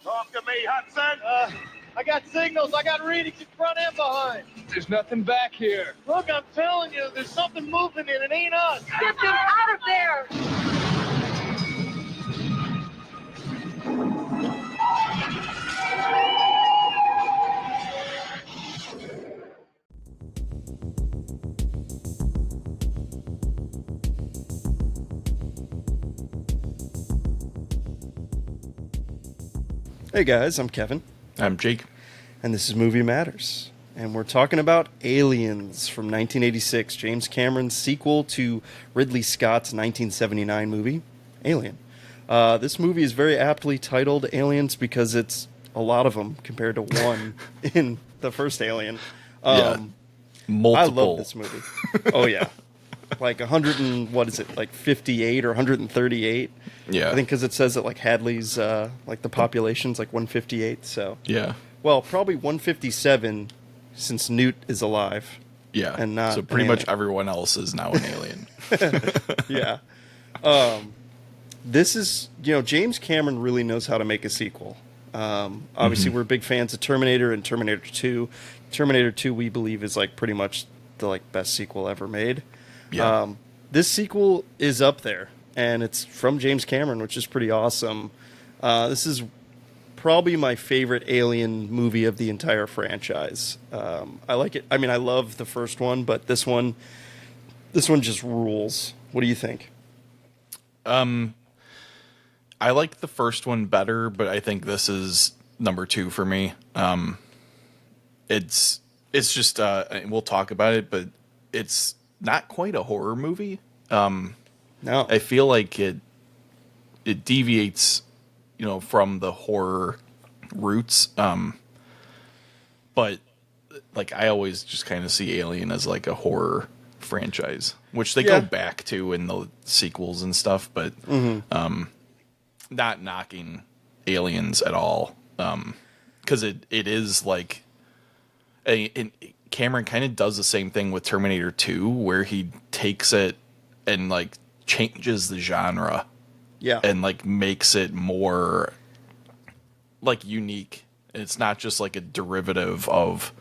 Talk to me, Hudson. I got signals. I got readings in front and behind. There's nothing back here. Look, I'm telling you, there's something moving and it ain't us. Get them out of there! Hey guys, I'm Kevin. I'm Jake. And this is Movie Matters. And we're talking about Aliens from 1986, James Cameron's sequel to Ridley Scott's 1979 movie, Alien. This movie is very aptly titled Aliens because it's a lot of them compared to one in the first Alien. Multiple. I love this movie. Oh, yeah. Like 58 or 138. Yeah. I think because it says that like Hadley's, like the population's like 158, so. Yeah. Well, probably 157 since Newt is alive. Yeah. And not so pretty much everyone else is now an alien. Yeah. This is, James Cameron really knows how to make a sequel. Obviously, we're big fans of Terminator and Terminator 2. Terminator 2, we believe, is like pretty much the best sequel ever made. Yeah. This sequel is up there, and it's from James Cameron, which is pretty awesome. This is probably my favorite Alien movie of the entire franchise. I like it. I mean, I love the first one, but this one just rules. What do you think? I like the first one better, but I think this is number 2 for me. It's just we'll talk about it, but it's not quite a horror movie. No, I feel like it deviates, from the horror roots. But like I always just kind of see Alien as like a horror franchise, which they go back to in the sequels and stuff, but not knocking Aliens at all. Because it is like Cameron kind of does the same thing with Terminator 2, where he takes it and like changes the genre, and like makes it more like unique. It's not just like a derivative of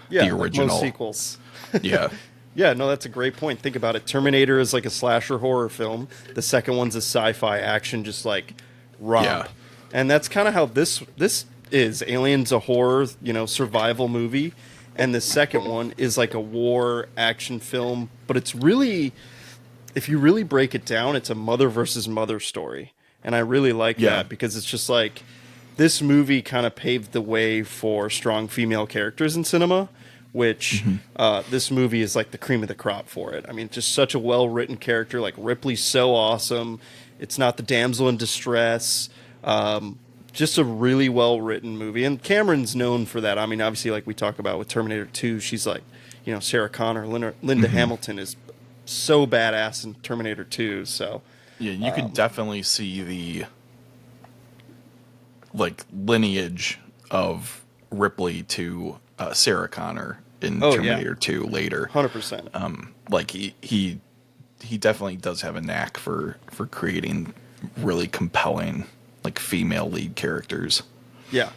the original. Like most sequels. Yeah. Yeah, no, that's a great point. Think about it. Terminator is like a slasher horror film. The second one's a sci-fi action, just like romp. Yeah. And that's kind of how this is. Alien's a horror, survival movie. And the second one is like a war action film. But it's really, if you really break it down, it's a mother versus mother story. And I really like that because it's just like this movie kind of paved the way for strong female characters in cinema, which this movie is like the cream of the crop for it. I mean, just such a well-written character. Like Ripley's so awesome. It's not the damsel in distress. Just a really well-written movie. And Cameron's known for that. I mean, obviously, like we talk about with Terminator 2, she's like, Sarah Connor, Linda Hamilton is so badass in Terminator 2. So yeah, you could definitely see the like lineage of Ripley to Sarah Connor in Terminator 2 later. 100%. Like he definitely does have a knack for creating really compelling like female lead characters. Yeah.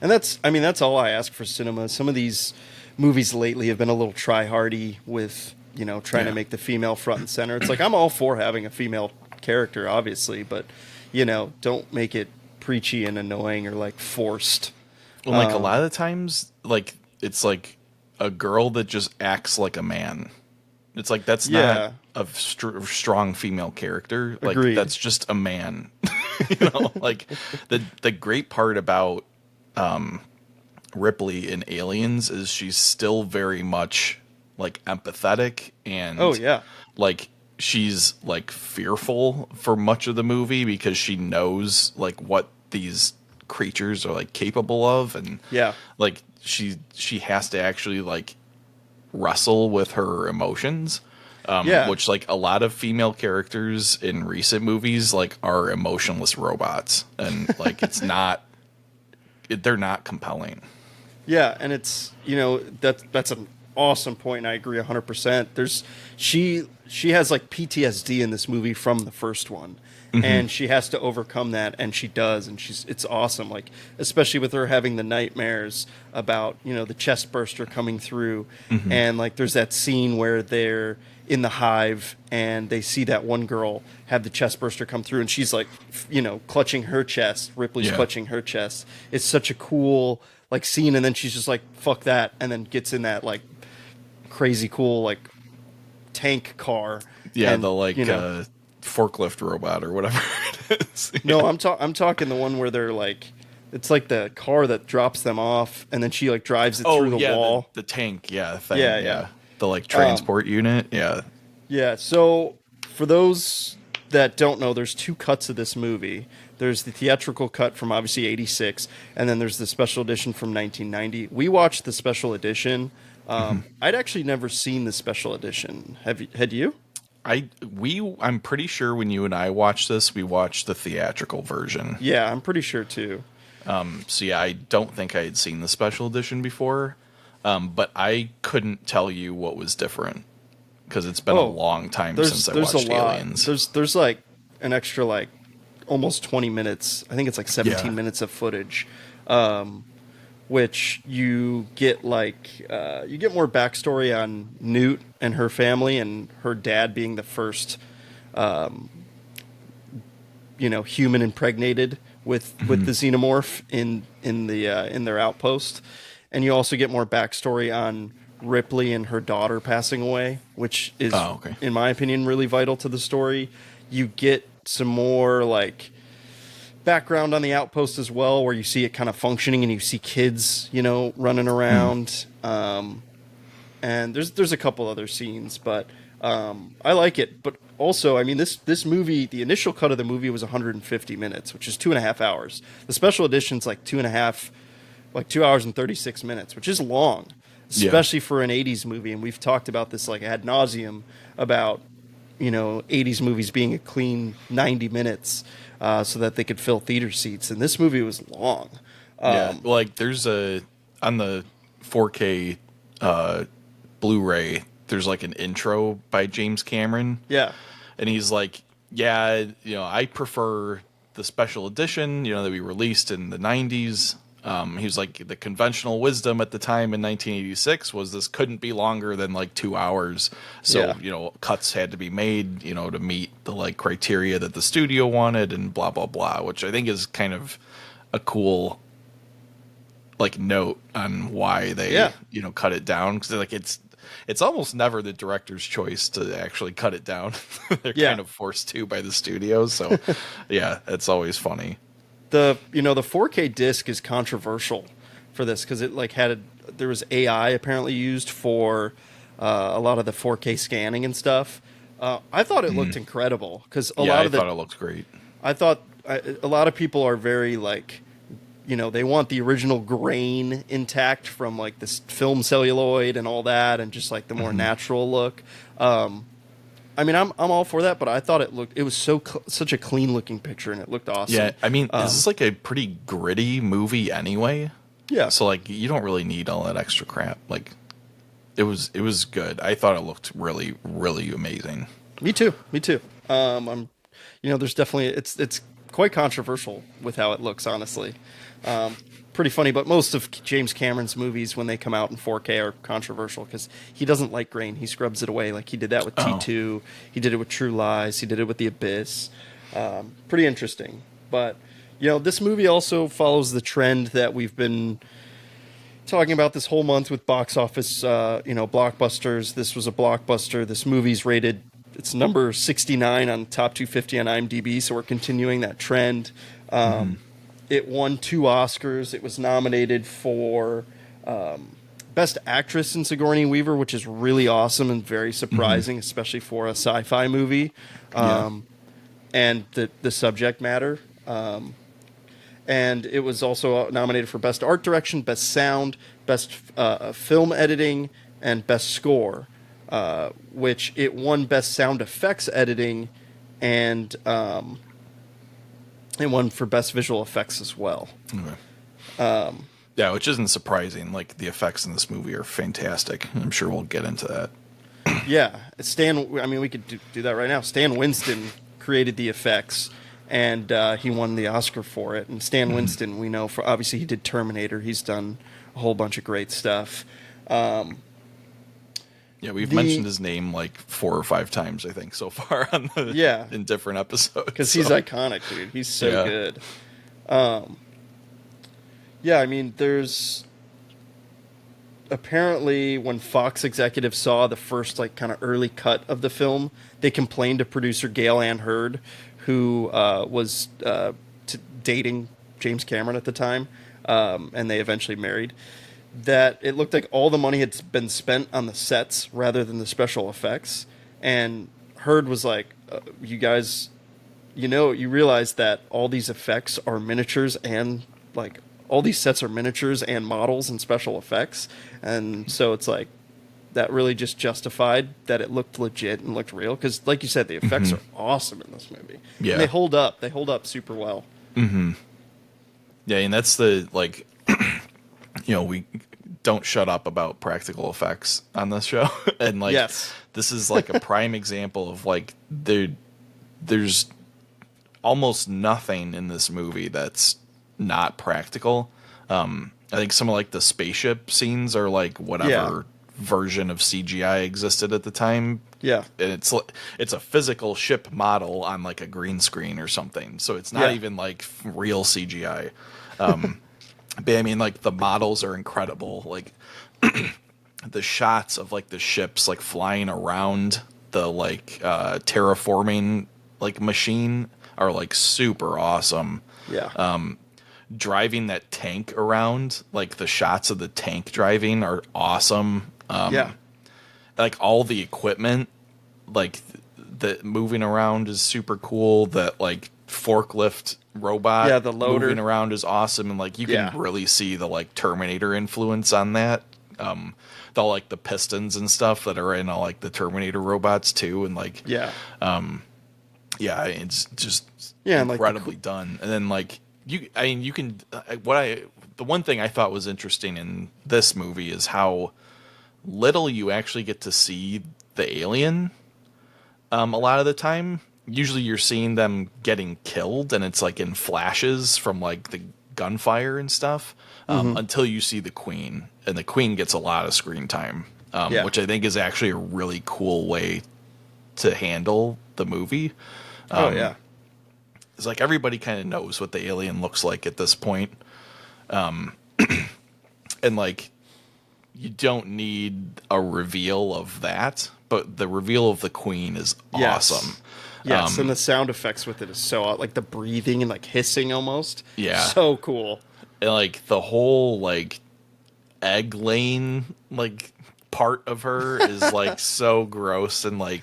And that's all I ask for cinema. Some of these movies lately have been a little try-hardy with, trying to make the female front and center. It's like, I'm all for having a female character, obviously, but, don't make it preachy and annoying or like forced. Well, like a lot of the times, like it's like a girl that just acts like a man. It's like that's not a strong female character. Like Agreed. That's just a man. Like the great part about Ripley in Aliens is she's still very much like empathetic and like she's like fearful for much of the movie because she knows like what these creatures are like capable of, and like she has to actually like wrestle with her emotions, which like a lot of female characters in recent movies like are emotionless robots, and like they're not compelling. Yeah, and it's that's awesome point, and I agree 100%. She has like PTSD in this movie from the first one, and she has to overcome that, and she does, and it's awesome. Like, especially with her having the nightmares about, you know, the chest burster coming through, and like there's that scene where they're in the hive and they see that one girl have the chest burster come through, and she's like, you know, clutching her chest. Ripley's clutching her chest. It's such a cool like scene, and then she's just like, fuck that, and then gets in that like crazy cool like tank car. Yeah, and, the like, you know, forklift robot or whatever it is. No, I'm talking the one where they're like, it's like the car that drops them off, and then she like drives it through the wall. The tank, thing, yeah. The like transport unit, Yeah. So for those that don't know, there's two cuts of this movie. There's the theatrical cut from obviously '86, and then there's the special edition from 1990. We watched the special edition. I'd actually never seen the special edition. Had you? I'm pretty sure when you and I watched this, we watched the theatrical version. Yeah, I'm pretty sure too. So yeah, I don't think I had seen the special edition before, but I couldn't tell you what was different because it's been a long time since I watched Aliens. There's like an extra like almost 20 minutes. I think it's like 17 minutes of footage, which you get like you get more backstory on Newt and her family, and her dad being the first, human impregnated with the xenomorph in their outpost, and you also get more backstory on Ripley and her daughter passing away, which is, in my opinion, really vital to the story. You get some more like background on the outpost as well, where you see it kind of functioning, and you see kids, running around. And there's a couple other scenes, but I like it. But also, I mean, this movie, the initial cut of the movie was 150 minutes, which is 2.5 hours. The special edition's like 2 hours and 36 minutes, which is long, especially for an 80s movie. And we've talked about this like ad nauseum about, 80s movies being a clean 90 minutes so that they could fill theater seats. And this movie was long. Like there's on the 4K Blu-ray, there's like an intro by James Cameron. Yeah. And he's like, I prefer the special edition, that we released in the 90s. He was like, the conventional wisdom at the time in 1986 was this couldn't be longer than like 2 hours. So, cuts had to be made, to meet the like criteria that the studio wanted and blah, blah, blah, which I think is kind of a cool like note on why they, cut it down. Cause like, it's almost never the director's choice to actually cut it down. They're kind of forced to by the studio. So it's always funny. The 4K disc is controversial for this because it like there was AI apparently used for a lot of the 4K scanning and stuff. I thought it looked incredible because I thought it looked great. I thought a lot of people are very like, they want the original grain intact from like this film celluloid and all that, and just like the more natural look. I mean, I'm all for that, but I thought it was such a clean looking picture, and it looked awesome. Yeah, I mean, this is like a pretty gritty movie anyway. Yeah. So like, you don't really need all that extra crap. Like, it was good. I thought it looked really, really amazing. Me too. There's definitely it's quite controversial with how it looks, honestly. Pretty funny, but most of James Cameron's movies, when they come out in 4K, are controversial because he doesn't like grain. He scrubs it away. Like he did that with T2. He did it with True Lies. He did it with The Abyss. Pretty interesting. But, this movie also follows the trend that we've been talking about this whole month with box office, blockbusters. This was a blockbuster. This movie's rated, it's number 69 on Top 250 on IMDb, so we're continuing that trend. It won 2 Oscars. It was nominated for Best Actress in Sigourney Weaver, which is really awesome and very surprising, especially for a sci-fi movie, and the subject matter. And it was also nominated for Best Art Direction, Best Sound, Best Film Editing, and Best Score, which it won Best Sound Effects Editing, and it won for Best Visual Effects as well. Okay. Yeah, which isn't surprising. Like, the effects in this movie are fantastic. I'm sure we'll get into that. Yeah, I mean, we could do that right now. Stan Winston created the effects, and he won the Oscar for it. And Stan Winston, we know for obviously he did Terminator. He's done a whole bunch of great stuff. Yeah, we've mentioned his name like 4 or 5 times, I think, so far on in different episodes. Because he's iconic, dude. He's so good. Yeah, I mean, there's apparently when Fox executives saw the first like kind of early cut of the film, they complained to producer Gail Ann Hurd, who was dating James Cameron at the time, and they eventually married, that it looked like all the money had been spent on the sets rather than the special effects. And Hurd was like, you guys, you realize that all these effects are miniatures, and like all these sets are miniatures and models and special effects. And so it's like, that really just justified that it looked legit and looked real. Because like you said, the effects are awesome in this movie. Yeah. And they hold up. They hold up super well. Mm-hmm. Yeah, and that's the, like, we don't shut up about practical effects on this show. And, like, this is, like, a prime example of, like, there's almost nothing in this movie that's not practical. I think some of, like, the spaceship scenes are, like, whatever version of CGI existed at the time. Yeah. And it's a physical ship model on, like, a green screen or something. So it's not even, like, real CGI. But I mean, like, the models are incredible. Like, the shots of, like, the ships, like, flying around the, like, terraforming, like, machine are, like, super awesome. Yeah. Driving that tank around, like, the shots of the tank driving are awesome. Like, all the equipment, like, the moving around is super cool. That, like, forklift robot the loader moving around is awesome, and like you can really see the like Terminator influence on that. The like the pistons and stuff that are in all like the Terminator robots too, and like it's just incredibly done. And then like the one thing I thought was interesting in this movie is how little you actually get to see the alien a lot of the time. Usually you're seeing them getting killed, and it's like in flashes from like the gunfire and stuff, until you see the Queen, and the Queen gets a lot of screen time, which I think is actually a really cool way to handle the movie. It's like everybody kind of knows what the alien looks like at this point. And like, you don't need a reveal of that, but the reveal of the Queen is awesome. Yes, and the sound effects with it is so like the breathing and like hissing almost. Yeah, so cool. And like the whole like egg laying like part of her is like so gross and like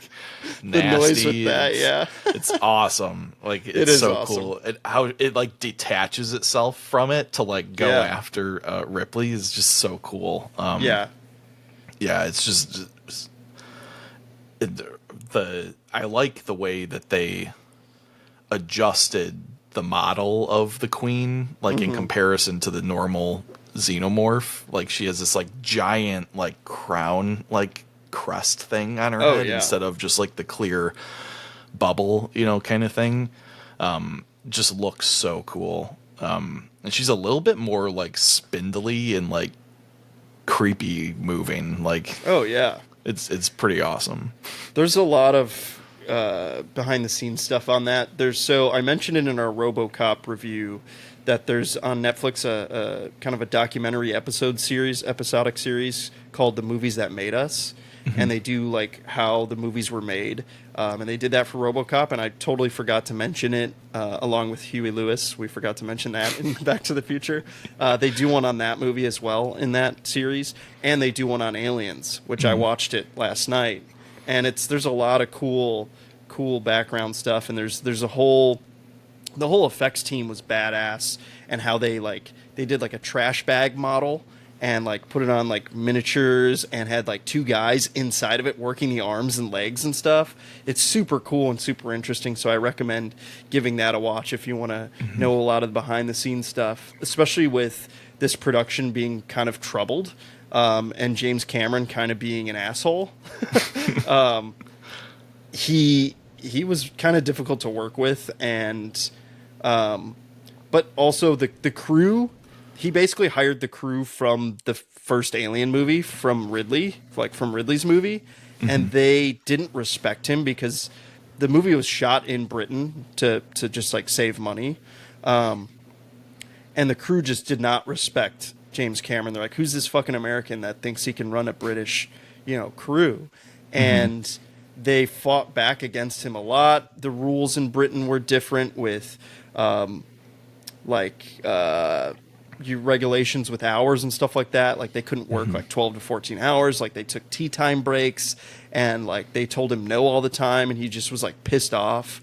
nasty. The noise with that, it's awesome. Like it's so awesome. Cool. And how it like detaches itself from it to like go after Ripley is just so cool. It's just I like the way that they adjusted the model of the Queen, like in comparison to the normal xenomorph. Like she has this like giant like crown like crest thing on her head instead of just like the clear bubble, kind of thing. Just looks so cool. And she's a little bit more like spindly and like creepy moving. Like it's pretty awesome. There's a lot of behind the scenes stuff on that. I mentioned it in our RoboCop review that there's on Netflix a kind of a documentary episodic series called The Movies That Made Us. And they do like how the movies were made. And they did that for RoboCop, and I totally forgot to mention it along with Huey Lewis. We forgot to mention that in Back to the Future. They do one on that movie as well in that series, and they do one on Aliens, which I watched it last night. And there's a lot of cool background stuff, and there's the whole effects team was badass, and how they did like a trash bag model, and like put it on like miniatures and had like two guys inside of it working the arms and legs and stuff. It's super cool and super interesting, so I recommend giving that a watch if you want to know a lot of the behind the scenes stuff, especially with this production being kind of troubled, and James Cameron kind of being an asshole. He was kind of difficult to work with, and but also the crew. He basically hired the crew from the first Alien movie from Ridley's movie, and they didn't respect him because the movie was shot in Britain to just like save money, and the crew just did not respect James Cameron. They're like, "Who's this fucking American that thinks he can run a British, crew?" And they fought back against him a lot. The rules in Britain were different with, regulations with hours and stuff like that. Like they couldn't work like 12 to 14 hours. Like they took tea time breaks, and like they told him no all the time, and he just was like pissed off.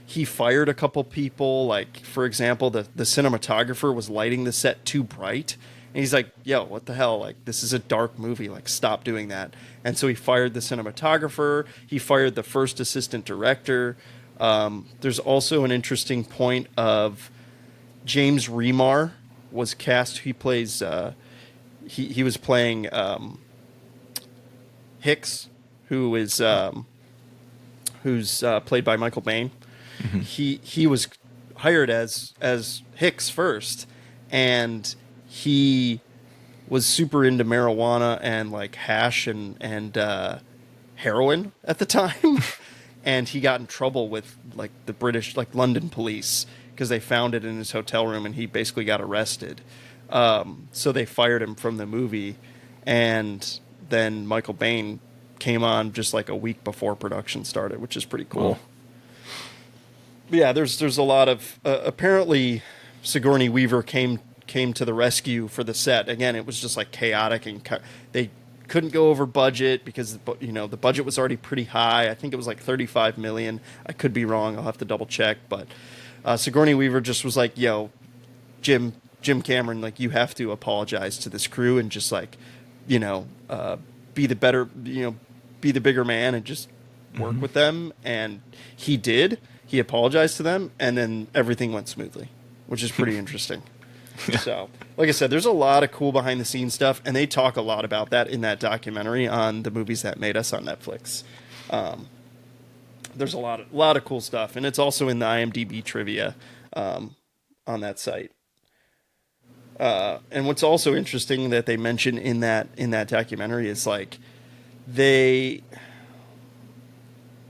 He fired a couple people. Like, for example, the cinematographer was lighting the set too bright. And he's like, yo, what the hell? Like, this is a dark movie. Like, stop doing that. And so he fired the cinematographer. He fired the first assistant director. There's also an interesting point of James Remar was cast. He plays, he was playing Hicks, who's played by Michael Biehn. He was hired as Hicks first, and he was super into marijuana and like hash and heroin at the time, and he got in trouble with like the British, like London police, because they found it in his hotel room, and he basically got arrested. So they fired him from the movie, and then Michael Biehn came on just like a week before production started, which is pretty cool. But yeah, there's a lot of apparently Sigourney Weaver came to the rescue for the set. Again, it was just like chaotic, and they couldn't go over budget because the budget was already pretty high. I think it was like $35 million. I could be wrong. I'll have to double check. But Sigourney Weaver just was like, "Yo, Jim Cameron, like you have to apologize to this crew and just like, be the bigger man and just work with them." And he did. He apologized to them, and then everything went smoothly, which is pretty interesting. So, like I said, there's a lot of cool behind the scenes stuff, and they talk a lot about that in that documentary on the movies that made us on Netflix. There's a lot of cool stuff, and it's also in the IMDb trivia on that site. And what's also interesting that they mention in that documentary is like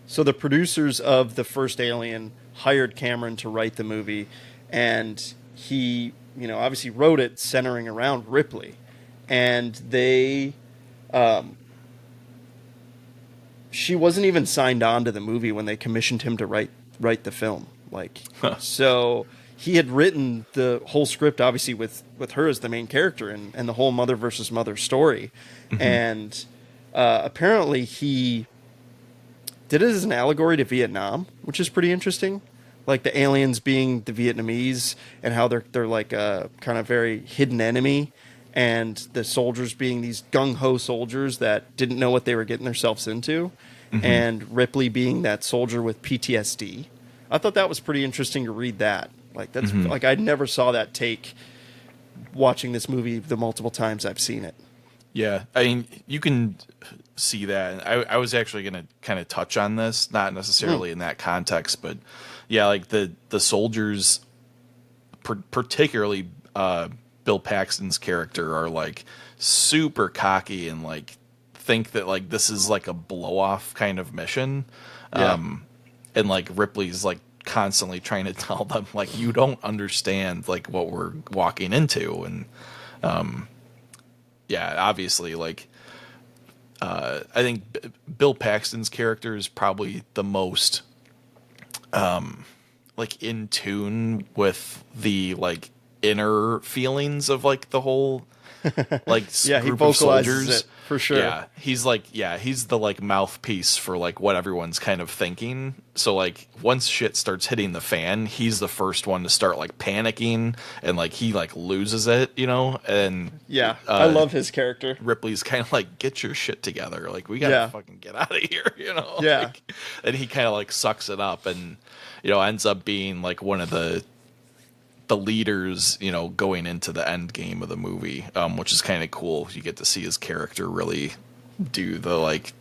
so the producers of the first Alien hired Cameron to write the movie, and he, obviously wrote it centering around Ripley, and she wasn't even signed on to the movie when they commissioned him to write the film. Like, so he had written the whole script, obviously with her as the main character, and the whole mother versus mother story, and apparently he did it as an allegory to Vietnam, which is pretty interesting. Like the aliens being the Vietnamese, and how they're like a kind of very hidden enemy, and the soldiers being these gung-ho soldiers that didn't know what they were getting themselves into, and Ripley being that soldier with PTSD. I thought that was pretty interesting to read that. Like that's like I never saw that take watching this movie the multiple times I've seen it. Yeah, I mean, you can see that. I was actually going to kind of touch on this, not necessarily in that context, but yeah, like the soldiers, particularly Bill Paxton's character, are like super cocky and like think that like this is like a blow off kind of mission. Yeah. And like Ripley's like constantly trying to tell them like, you don't understand like what we're walking into. And yeah, obviously, like, I think Bill Paxton's character is probably the most, like, in tune with the, like, inner feelings of like the whole like Yeah, he group of vocalizes soldiers it, for sure. Yeah, he's the like mouthpiece for like what everyone's kind of thinking. So like once shit starts hitting the fan, he's the first one to start like panicking, and like he like loses it, you know. And yeah, I love his character. Ripley's kind of like, get your shit together, like we gotta fucking get out of here, you know. Yeah. Like, and he kind of like sucks it up, and you know ends up being like one of the leaders, you know, going into the end game of the movie, which is kind of cool. You get to see his character really do the like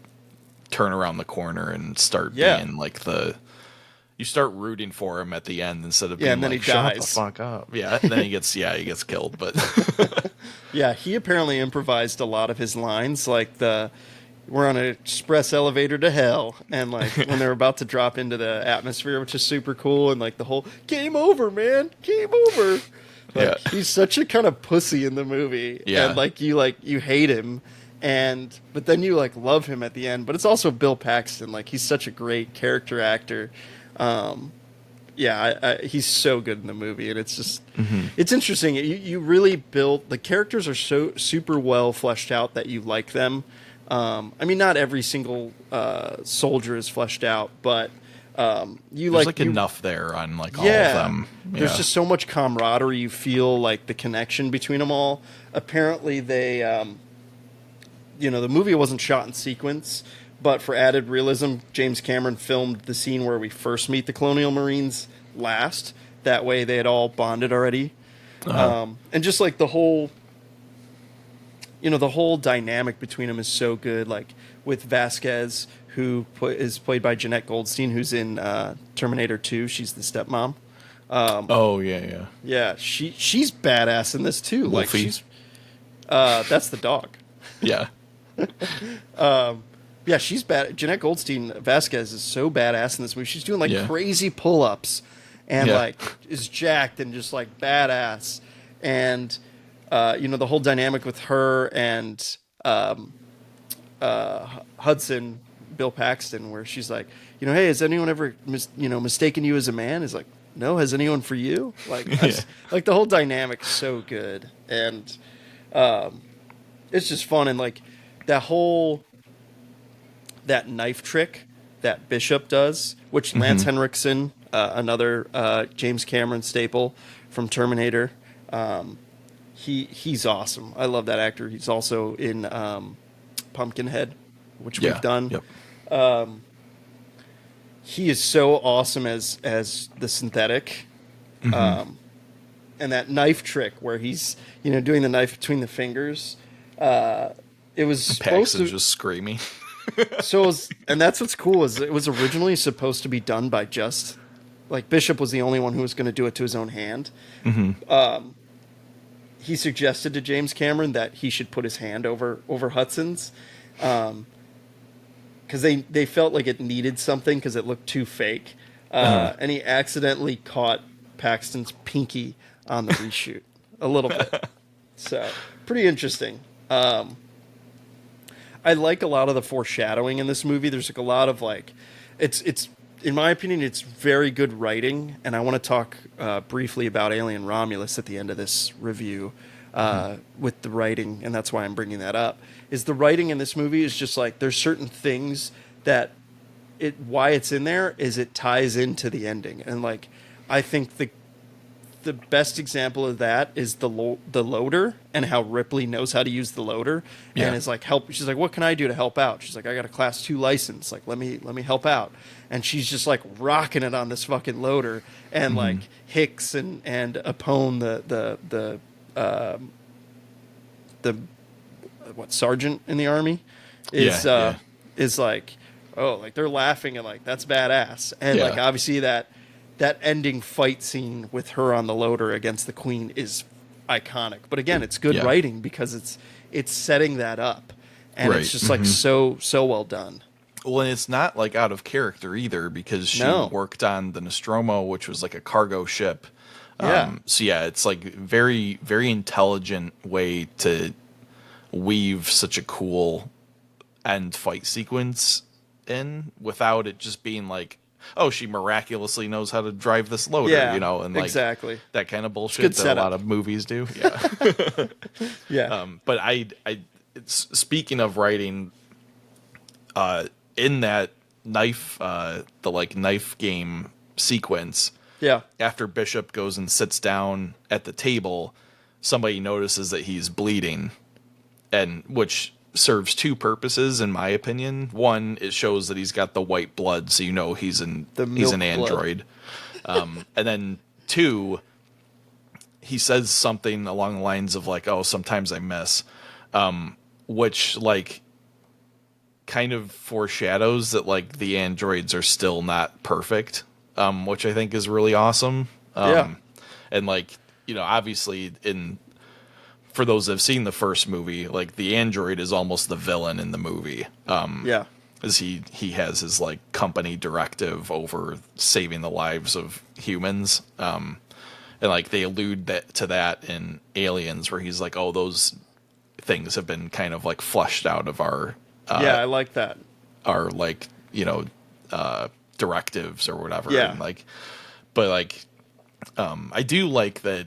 turn around the corner and start being like you start rooting for him at the end instead of being and then like, he shut dies. the fuck up. Yeah, and then he gets killed. But yeah, he apparently improvised a lot of his lines, like we're on an express elevator to hell, and like when they're about to drop into the atmosphere, which is super cool, and like the whole game over, man, game over. Like, he's such a kind of pussy in the movie, and like you hate him, but then you like love him at the end. But it's also Bill Paxton, like he's such a great character actor. He's so good in the movie, and it's just it's interesting. You really build the characters are so super well fleshed out that you like them. I mean, not every single soldier is fleshed out, but there's enough there on like all of them. Yeah. There's just so much camaraderie. You feel like the connection between them all. Apparently, they, the movie wasn't shot in sequence, but for added realism, James Cameron filmed the scene where we first meet the Colonial Marines last. That way, they had all bonded already, and just like the whole dynamic between them is so good. Like with Vasquez, who is played by Jeanette Goldstein, who's in Terminator 2. She's the stepmom. Yeah, she's badass in this too. Wolfie. Like she's that's the dog. Yeah. Yeah, she's bad. Jeanette Goldstein Vasquez is so badass in this movie. She's doing like crazy pull-ups and like is jacked and just like badass. And the whole dynamic with her and Hudson, Bill Paxton, where she's like, hey, has anyone ever mistaken you as a man? Is like, no, has anyone for you? Like, like the whole dynamic is so good, and it's just fun, and like that knife trick that Bishop does, which Lance Henriksen, another James Cameron staple from Terminator. He's awesome. I love that actor. He's also in Pumpkinhead, which we've done. Yep. He is so awesome as the synthetic, and that knife trick where he's doing the knife between the fingers. It was supposed to just screaming. And that's what's cool is it was originally supposed to be done by just like Bishop was the only one who was going to do it to his own hand. He suggested to James Cameron that he should put his hand over Hudson's, because they felt like it needed something because it looked too fake, and he accidentally caught Paxton's pinky on the reshoot a little bit. So pretty interesting. I like a lot of the foreshadowing in this movie. There's like a lot of like, it's in my opinion, it's very good writing, and I want to talk briefly about Alien Romulus at the end of this review with the writing, and that's why I'm bringing that up. Is the writing in this movie is just like there's certain things that why it's in there is it ties into the ending, and like I think the best example of that is the loader and how Ripley knows how to use the loader and is like she's like, what can I do to help out? She's like, I got a class 2 license, like let me help out. And she's just like rocking it on this fucking loader, and like Hicks and Apone, the sergeant in the army is like, oh, like they're laughing and like that's badass. And like obviously that ending fight scene with her on the loader against the Queen is iconic. But again, it's good writing because it's setting that up, and it's just like so well done. Well, and it's not like out of character either, because she worked on the Nostromo, which was like a cargo ship. So it's like very, very intelligent way to weave such a cool end fight sequence in without it just being like, oh, she miraculously knows how to drive this loader, Yeah, you know, and like exactly that kind of bullshit that setup. a lot of movies do. Yeah. Yeah. But speaking of writing, in that knife, the like knife game sequence, Yeah. after Bishop goes and sits down at the table, somebody notices that he's bleeding, and which serves two purposes in my opinion. One, it shows that he's got the white blood, so you know he's an android. And then two, he says something along the lines of like, "Oh, sometimes I miss," which like kind of foreshadows that like the androids are still not perfect, which I think is really awesome. Yeah. And like, you know, obviously for those that have seen the first movie, like the android is almost the villain in the movie. Yeah. As he has his like company directive over saving the lives of humans. And like they allude to that in Aliens, where he's like, oh, those things have been kind of like flushed out of our yeah, I like that. Our like, you know, directives or whatever. Yeah. And like, but like, I do like that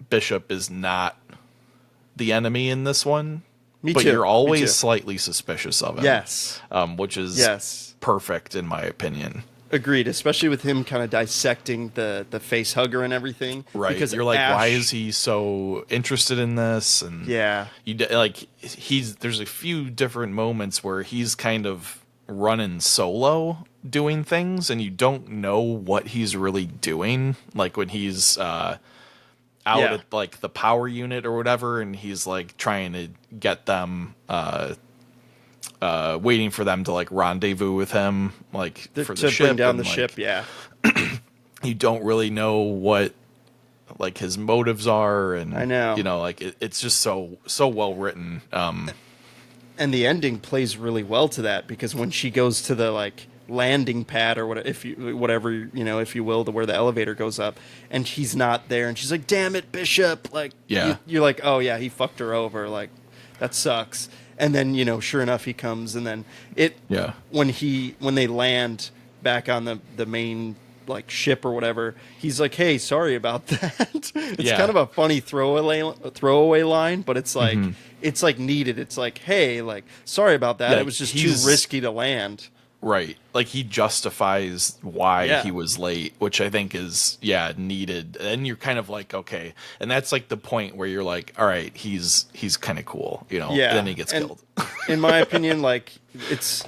Bishop is not the enemy in this one. Me but too. You're always slightly suspicious of him. Yes. Which is perfect in my opinion. Agreed, especially with him kind of dissecting the face hugger and everything. Right. Because you're like, why is he so interested in this? And yeah, like there's a few different moments where he's kind of running solo doing things, and you don't know what he's really doing. Like when he's out at like the power unit or whatever, and he's like trying to get them waiting for them to like rendezvous with him, like for the ship, bring down and, the like, ship. Yeah, you don't really know what like his motives are, and I know, you know, like it's just so well written. And the ending plays really well to that, because when she goes to the like landing pad or whatever if you will, to where the elevator goes up, and he's not there, and she's like, "Damn it, Bishop!" Like, you're like, "Oh yeah, he fucked her over." Like, that sucks. And then, sure enough, he comes, and then when they land back on the main like ship or whatever, he's like, "Hey, sorry about that." It's kind of a funny throwaway line, but it's like it's like needed. It's like, "Hey, like, sorry about that. It was just too risky to land." Right. Like he justifies why he was late, which I think is needed. And you're kind of like, okay. And that's like the point where you're like, all right, he's kind of cool, Yeah. And then he gets killed. In my opinion, like, it's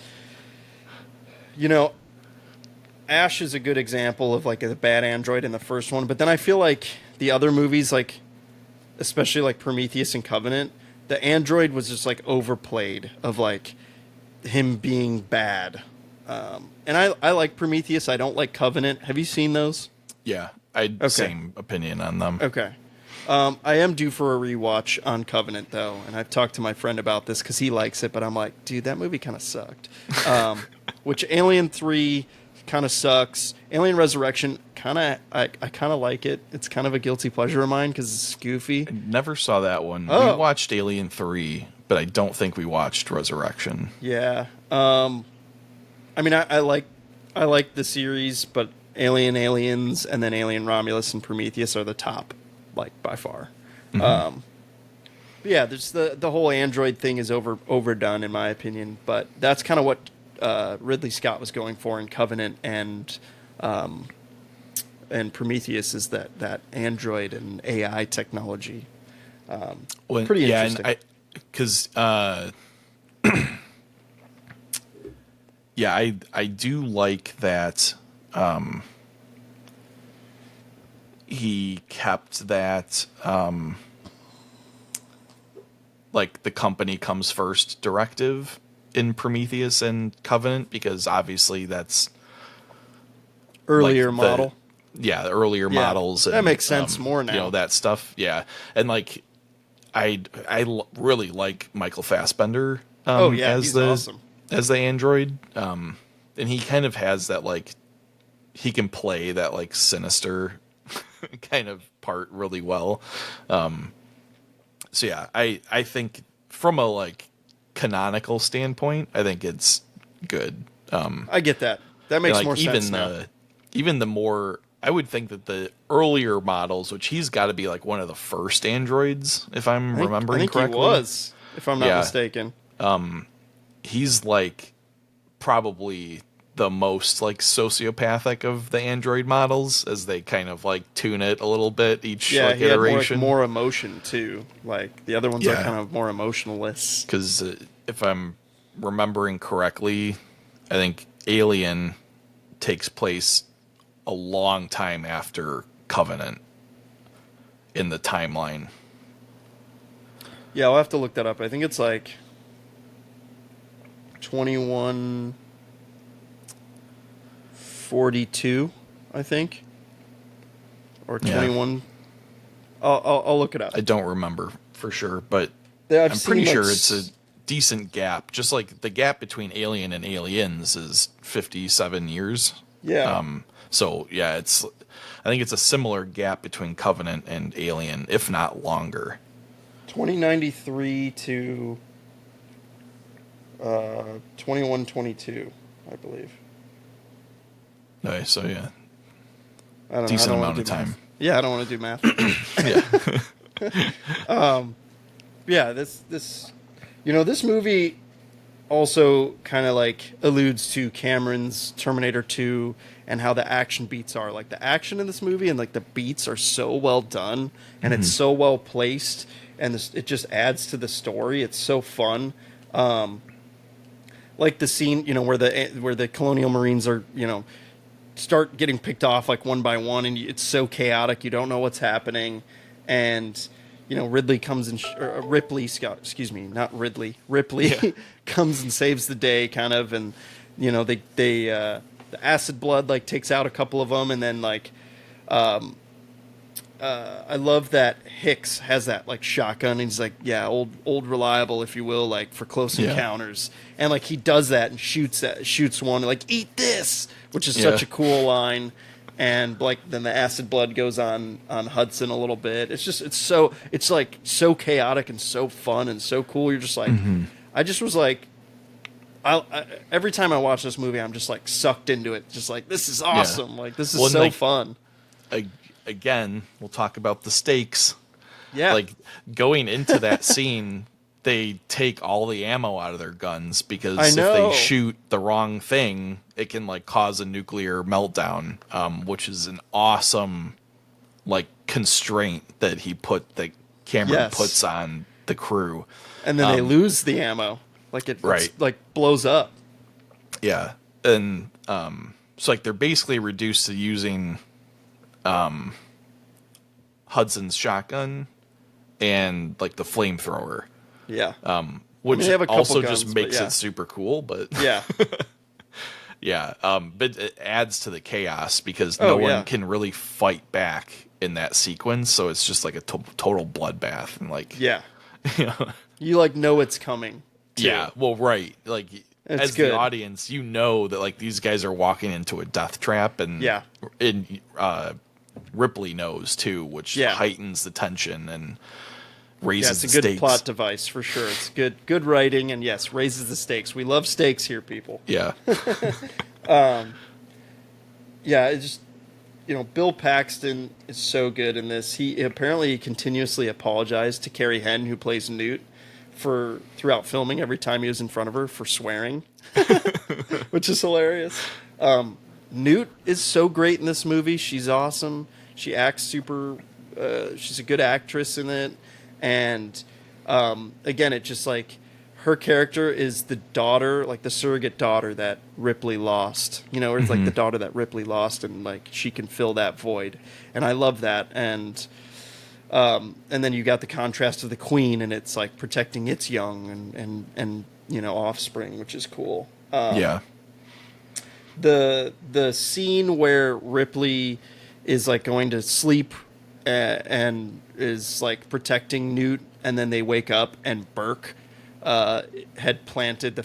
Ash is a good example of like a bad android in the first one, but then I feel like the other movies, like especially like Prometheus and Covenant, the android was just like overplayed of like him being bad. And I like Prometheus. I don't like Covenant. Have you seen those? Yeah, same opinion on them. Okay. I am due for a rewatch on Covenant, though, and I've talked to my friend about this because he likes it, but I'm like, dude, that movie kind of sucked. Which Alien 3 kind of sucks. Alien Resurrection, I kind of like it. It's kind of a guilty pleasure of mine because it's goofy. I never saw that one. Oh. We watched Alien 3, but I don't think we watched Resurrection. Yeah. I mean, I like the series, but Aliens, and then Alien Romulus and Prometheus are the top, like, by far. But yeah, there's the whole android thing is overdone in my opinion, but that's kind of what Ridley Scott was going for in Covenant and Prometheus, is that android and AI technology. Pretty interesting. And because I do like that he kept that like the company comes first directive in Prometheus and Covenant, because obviously that's earlier like model. The earlier models. And, that makes sense more now. That stuff. Yeah. And like I really like Michael Fassbender he's awesome. As the android. And he kind of has that, like, he can play that, like, sinister kind of part really well. So yeah, I think from a, like, canonical standpoint, I think it's good. I get that. That makes like, more even sense now. Even the more, I would think that the earlier models, which he's got to be like one of the first androids, if I'm remembering correctly. He was, if I'm not mistaken. He's like probably the most like sociopathic of the android models, as they kind of like tune it a little bit each like, he iteration. had more emotion too. Like the other ones are kind of more emotionless. Because if I'm remembering correctly, I think Alien takes place a long time after Covenant in the timeline. Yeah, I'll have to look that up. I think it's like 2142, I think, or 21. Yeah. I'll look it up. I don't remember for sure, but I'm pretty sure it's a decent gap. Just like the gap between Alien and Aliens is 57 years. Yeah. So yeah, I think it's a similar gap between Covenant and Alien, if not longer. 2093 to 2122, I believe. Okay, so yeah, decent amount of time. Math. Yeah, I don't want to do math. Yeah. This this movie also kind of like alludes to Cameron's Terminator 2 and how the action beats are. Like the action in this movie and like the beats are so well done and it's so well placed, and it just adds to the story. It's so fun. Like the scene, where the Colonial Marines are, start getting picked off like one by one, and it's so chaotic. You don't know what's happening, and Ripley comes and Ripley comes and saves the day, kind of, and the acid blood like takes out a couple of them, and then like I love that Hicks has that like shotgun, and he's like, old reliable, if you will, like for close encounters, and like he does that and shoots one like, eat this, which is such a cool line. And like then the acid blood goes on Hudson a little bit. It's like so chaotic and so fun and so cool. You're just like, I just was like, every time I watch this movie, I'm just like sucked into it. Just like, this is awesome. Yeah. Like this is fun. Again, we'll talk about the stakes. Yeah. Like going into that scene, they take all the ammo out of their guns because if they shoot the wrong thing, it can like cause a nuclear meltdown, which is an awesome like constraint that Cameron puts on the crew. And then they lose the ammo. Like it's like blows up. Yeah. And so like they're basically reduced to using Hudson's shotgun and like the flamethrower. Yeah. Which they have a couple also guns, just makes it super cool, but yeah. Yeah. But it adds to the chaos because no one can really fight back in that sequence, so it's just like a total bloodbath, and like you like know it's coming too. Yeah, well, right, like as the audience, that like these guys are walking into a death trap, and Ripley knows too, which heightens the tension and raises the stakes. It's a good plot device for sure. It's good writing, and yes, raises the stakes. We love stakes here, people. Yeah. It's just Bill Paxton is so good in this. He apparently continuously apologized to Carrie Henn, who plays Newt, throughout filming every time he was in front of her for swearing, which is hilarious. Newt is so great in this movie. She's awesome. She acts super. She's a good actress in it, and again, it just like her character is the daughter, like the surrogate daughter that Ripley lost. Or it's like the daughter that Ripley lost, and like she can fill that void, and I love that. And then you got the contrast of the Queen, and it's like protecting its young and offspring, which is cool. The scene where Ripley is like going to sleep and is like protecting Newt, and then they wake up and Burke had planted the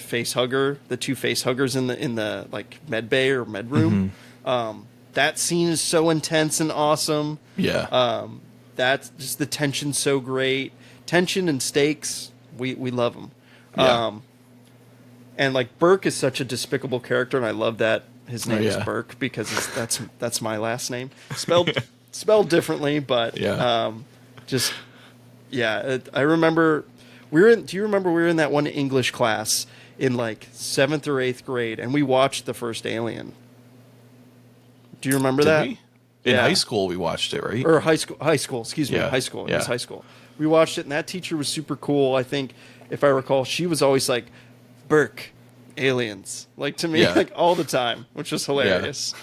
two face huggers in the like med bay or med room. That scene is so intense and awesome. Yeah. That's just the tension's so great. Tension and stakes, we love them. Yeah. And like Burke is such a despicable character, and I love that his name is Burke because that's my last name, spelled differently, but I remember do you remember we were in that one English class in like 7th or 8th grade, and we watched the first Alien. Do you remember that? We? In high school we watched it, right? Or high school, excuse me, high school. It was high school. We watched it, and that teacher was super cool. I think, if I recall, she was always like, Burke, aliens. Like, to me, like, all the time, which was hilarious.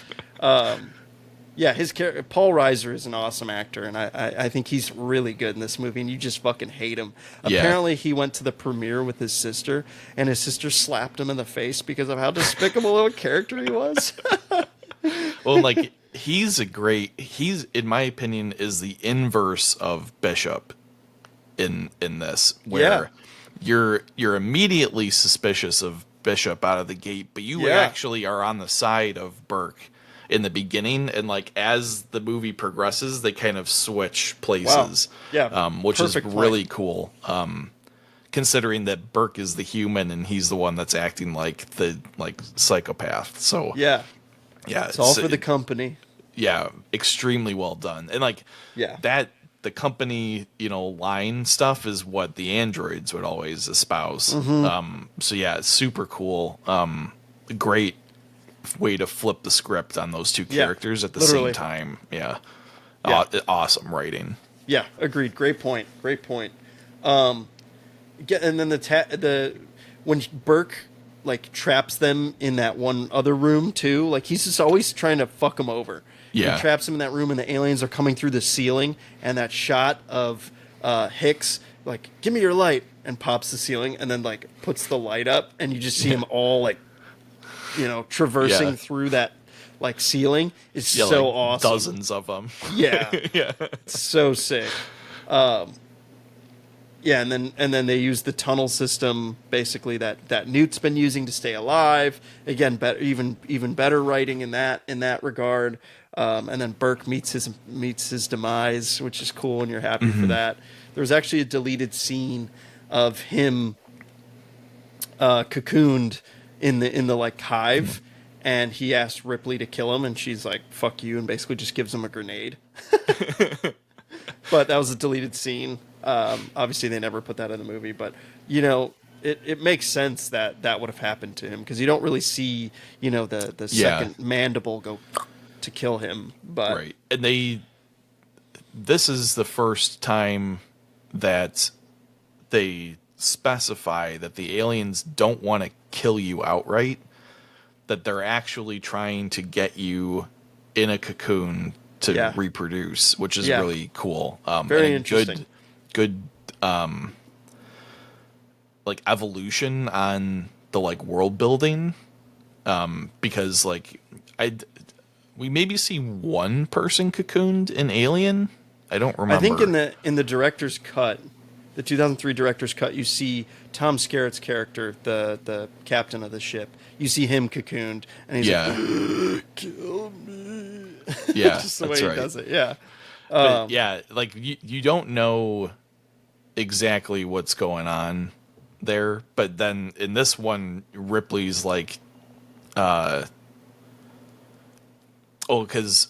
His character, Paul Reiser, is an awesome actor, and I think he's really good in this movie, and you just fucking hate him. Apparently, he went to the premiere with his sister, and his sister slapped him in the face because of how despicable of a character he was. Well, like, he's, in my opinion, is the inverse of Bishop in this, where you're immediately suspicious of Bishop out of the gate, but you actually are on the side of Burke in the beginning, and like as the movie progresses, they kind of switch places. Wow. Which is really cool. Considering that Burke is the human and he's the one that's acting like the psychopath. So it's all for the company. Yeah, extremely well done. And like that the company, line stuff is what the androids would always espouse. So it's super cool. Great way to flip the script on those two characters at the same time. Awesome writing. Yeah, agreed. Great point. And then when Burke like traps them in that one other room too, like he's just always trying to fuck them over. Yeah. He traps them in that room, and the aliens are coming through the ceiling, and that shot of Hicks, like, give me your light, and pops the ceiling, and then, like, puts the light up, and you just see him all, like, traversing through that, like, ceiling. It's so like awesome. Dozens of them. Yeah. It's so sick. And then they use the tunnel system, basically, that Newt's been using to stay alive. Again, even better writing in that regard. And then Burke meets his demise, which is cool, and you're happy for that. There was actually a deleted scene of him cocooned in the like hive, and he asked Ripley to kill him, and she's like, "Fuck you," and basically just gives him a grenade. But that was a deleted scene. Obviously, they never put that in the movie, but it makes sense that would have happened to him, because you don't really see the second mandible go to kill him. But right, and this is the first time that they specify that the aliens don't want to kill you outright, that they're actually trying to get you in a cocoon to reproduce, which is really cool. Very interesting. Good like evolution on the like world building, because like we maybe see one person cocooned in Alien. I don't remember. I think in the director's cut, the 2003 director's cut, you see Tom Skerritt's character, the captain of the ship. You see him cocooned, and he's like, "Kill me." Yeah, just the way he does it. Yeah, but like you don't know exactly what's going on there, but then in this one, Ripley's like, because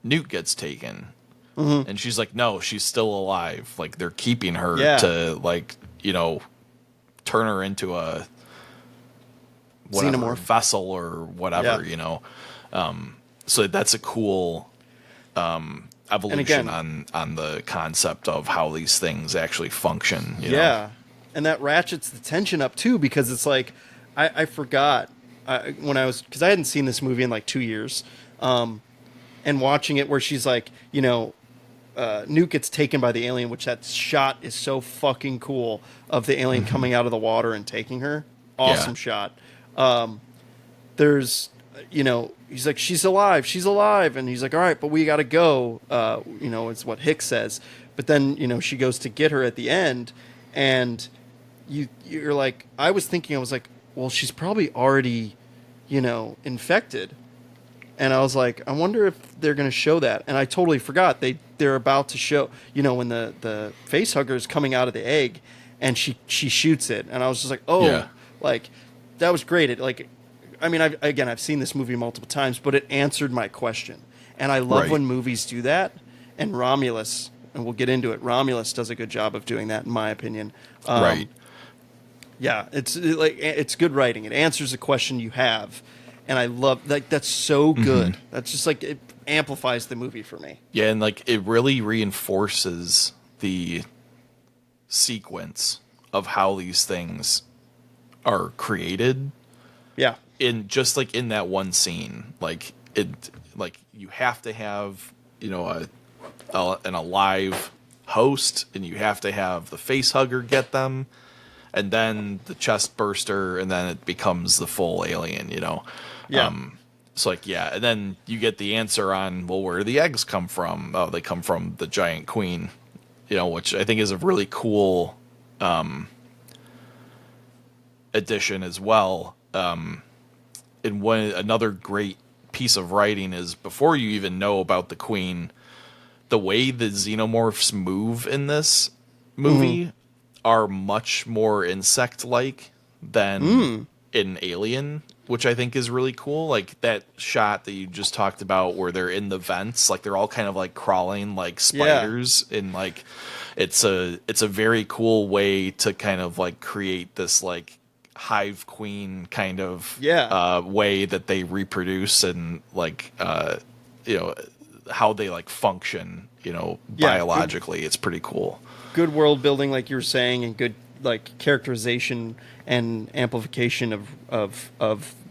Newt gets taken, and she's like, no, she's still alive. Like they're keeping her to like turn her into a whatever vessel or whatever, so that's a cool evolution on the concept of how these things actually function. You know? And that ratchets the tension up too, because it's like I forgot because I hadn't seen this movie in like 2 years, and watching it where she's like, Newt gets taken by the alien, which that shot is so fucking cool of the alien coming out of the water and taking her. Awesome shot. There's, he's like, she's alive. And he's like, all right, but we got to go. It's what Hicks says. But then, she goes to get her at the end, and you're like, I was like, well, she's probably already, infected. And I was like, I wonder if they're going to show that. And I totally forgot. They're about to show, when the face hugger is coming out of the egg, and she shoots it. And I was just like, like, that was great. I mean, I've seen this movie multiple times, but it answered my question. And I love when movies do that. And Romulus, and we'll get into it, Romulus does a good job of doing that, in my opinion. Right. Yeah, it's good writing. It answers the question you have. And I love, like, that's so good. That's just, like, it amplifies the movie for me. Yeah, and, like, it really reinforces the sequence of how these things are created. Yeah. In just, like, in that one scene. Like, you have to have, you know, an alive host, and you have to have the face hugger get them, and then the chest burster, and then it becomes the full alien, you know? Yeah. So, like, yeah, and then you get the answer on, well, where do the eggs come from? Oh, they come from the giant queen, you know, which I think is a really cool addition as well. And another great piece of writing is, before you even know about the queen, the way the xenomorphs move in this movie are much more insect-like than in Alien, which I think is really cool. Like that shot that you just talked about where they're in the vents, like they're all kind of like crawling like spiders, and like it's a very cool way to kind of like create this like hive queen kind of way that they reproduce, and like you know, how they like function, you know, biologically. It's pretty cool. Good world building, like you were saying, and good like characterization and amplification of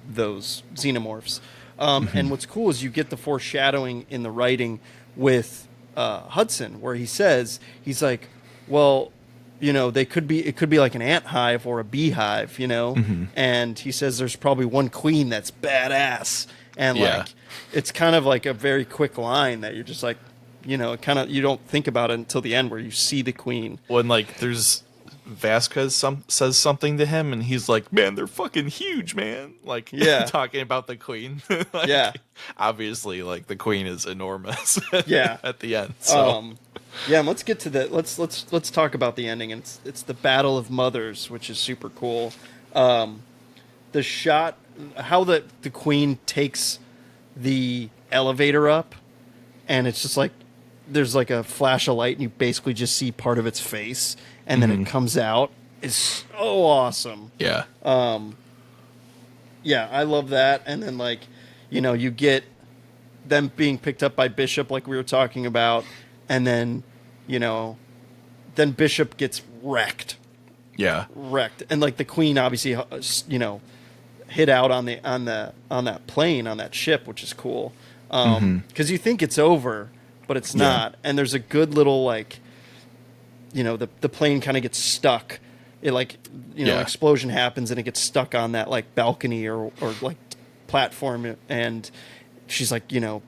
those xenomorphs. And what's cool is you get the foreshadowing in the writing with Hudson, where he says, he's like, well, you know, it could be like an ant hive or a beehive, you know? And he says there's probably one queen that's badass. And like, it's kind of like a very quick line that you're just like, you know, you don't think about it until the end where you see the queen. When like there's Vasquez says something to him, and he's like, man, they're fucking huge, man. Like, talking about the queen. Like, obviously, like the queen is enormous. At the end. So. And let's get to let's talk about the ending. And it's the Battle of Mothers, which is super cool. The shot, how the queen takes the elevator up, and it's just like there's like a flash of light, and you basically just see part of its face, and then it comes out, is so awesome. Yeah. Yeah, I love that. And then like, you know, you get them being picked up by Bishop, like we were talking about. And then, you know, then Bishop gets wrecked. Yeah. Wrecked. And like the queen obviously, you know, hit out on that plane, on that ship, which is cool. Because you think it's over, but it's not. And there's a good little like, you know, the plane kind of gets stuck. It like, you know, explosion happens and it gets stuck on that like balcony or like platform. And she's like, you know,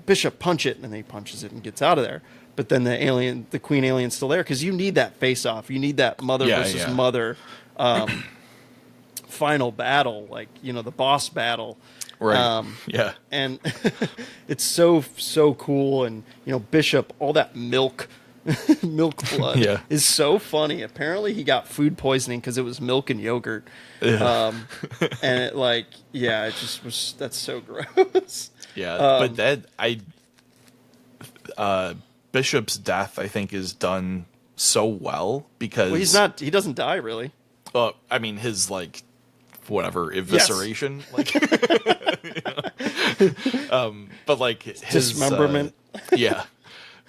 Bishop, punch it. And then he punches it and gets out of there. But then the queen alien's still there, because you need that face off. You need that mother versus mother final battle, like, you know, the boss battle. Right. And it's so cool. And, you know, Bishop, all that milk blood is so funny. Apparently he got food poisoning because it was milk and yogurt. And it like, it just was, that's so gross. But Bishop's death, I think, is done so well because he doesn't die really. I mean, his like whatever evisceration, like, but like his dismemberment.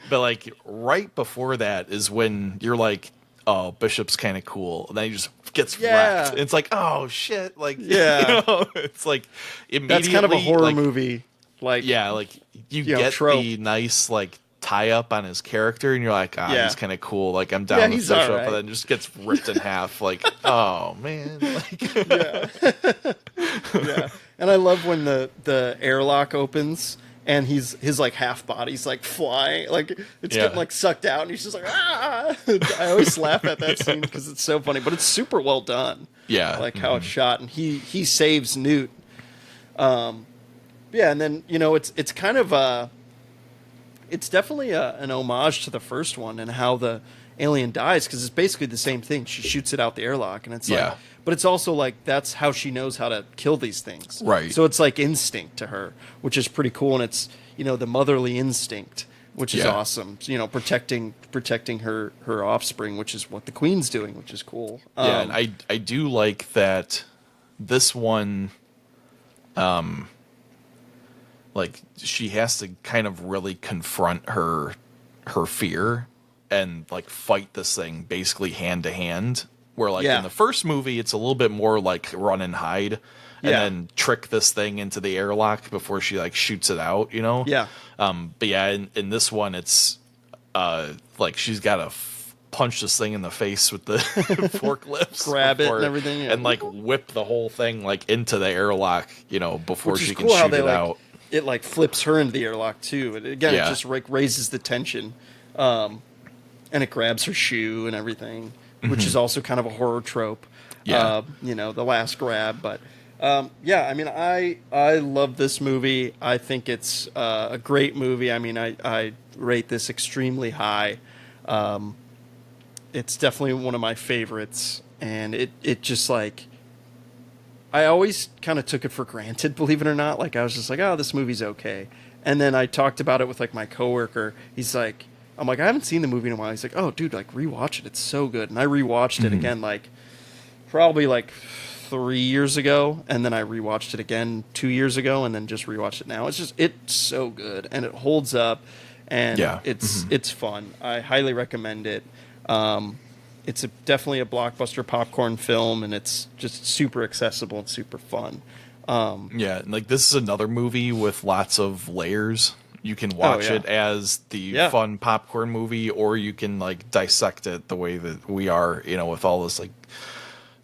But like right before that is when you're like, oh, Bishop's kind of cool, and then he just gets wrecked. And it's like, oh shit, like you know, it's like immediately that's kind of a horror movie. Like like you get the nice like tie up on his character, and you're like, he's kind of cool. Like I'm down with Bishop, but then just gets ripped in half. Like, oh man, like And I love when the airlock opens. And his like half body's like flying, like it's getting like sucked out, and he's just like ah! I always laugh at that scene because it's so funny, but it's super well done. Like how it's shot, and he saves Newt. And then you know it's kind of it's definitely an homage to the first one and how the alien dies, because it's basically the same thing. She shoots it out the airlock, and it's like, but it's also like that's how she knows how to kill these things. Right. So it's like instinct to her, which is pretty cool, and it's, you know, the motherly instinct, which is awesome. So, you know, protecting her offspring, which is what the Queen's doing, which is cool. And I do like that this one, like she has to kind of really confront her fear and like fight this thing basically hand to hand. Where like in the first movie, it's a little bit more like run and hide, and then trick this thing into the airlock before she like shoots it out, you know? Yeah. But yeah, in this one, it's like she's got to punch this thing in the face with the forklifts, grab it and everything, and like whip the whole thing like into the airlock, you know, before which she is can cool shoot how they, it out. It like flips her into the airlock too. And again, it just like raises the tension, and it grabs her shoe and everything, which is also kind of a horror trope. Yeah. You know, the last grab, but yeah, I mean, I love this movie. I think it's a great movie. I mean, I rate this extremely high. It's definitely one of my favorites, and it just like, I always kind of took it for granted, believe it or not. Like, I was just like, oh, this movie's okay. And then I talked about it with like my coworker. He's like, I'm like, I haven't seen the movie in a while. He's like, oh, dude, like rewatch it. It's so good. And I rewatched it again, like probably like 3 years ago. And then I rewatched it again 2 years ago, and then just rewatched it now. It's so good, and it holds up, and it's fun. I highly recommend it. It's definitely a blockbuster popcorn film, and it's just super accessible and super fun. Yeah, like this is another movie with lots of layers. You can watch it as the fun popcorn movie, or you can like dissect it the way that we are, you know, with all this like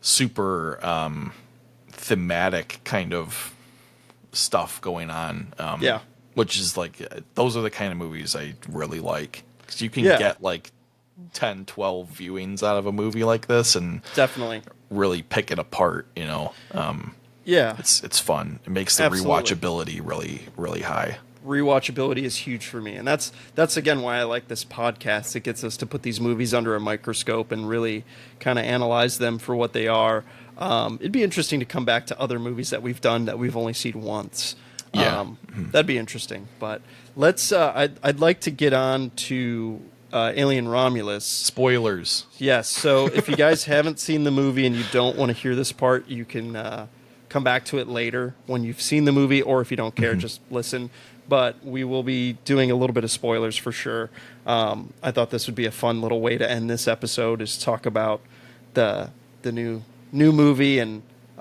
super thematic kind of stuff going on. Which is like, those are the kind of movies I really like, because you can get like 10, 12 viewings out of a movie like this and definitely really pick it apart, you know. It's fun. It makes the rewatchability really, really high. Rewatchability is huge for me, and that's again why I like this podcast. It gets us to put these movies under a microscope and really kind of analyze them for what they are. It'd be interesting to come back to other movies that we've done that we've only seen once. That'd be interesting. But let's I'd like to get on to Alien Romulus. Spoilers. Yes, so if you guys haven't seen the movie and you don't want to hear this part, you can come back to it later when you've seen the movie, or if you don't care, just listen. But we will be doing a little bit of spoilers for sure. I thought this would be a fun little way to end this episode, is talk about the new movie, and we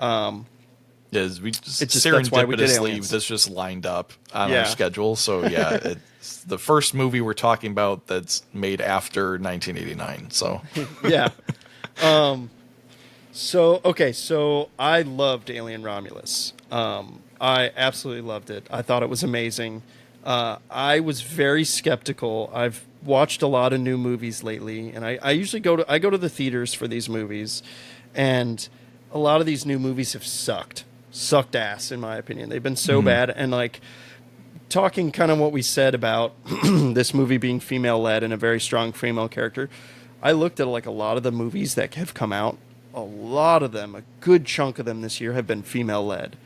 just serendipitously this just lined up on our schedule. So it's the first movie we're talking about that's made after 1989. So So I loved Alien Romulus. I absolutely loved it. I thought it was amazing. I was very skeptical. I've watched a lot of new movies lately, and I usually go to the theaters for these movies, and a lot of these new movies have sucked ass, in my opinion. They've been so bad, and like talking kind of what we said about this movie being female-led and a very strong female character, I looked at like a lot of the movies that have come out. A lot of them, a good chunk of them this year, have been female-led.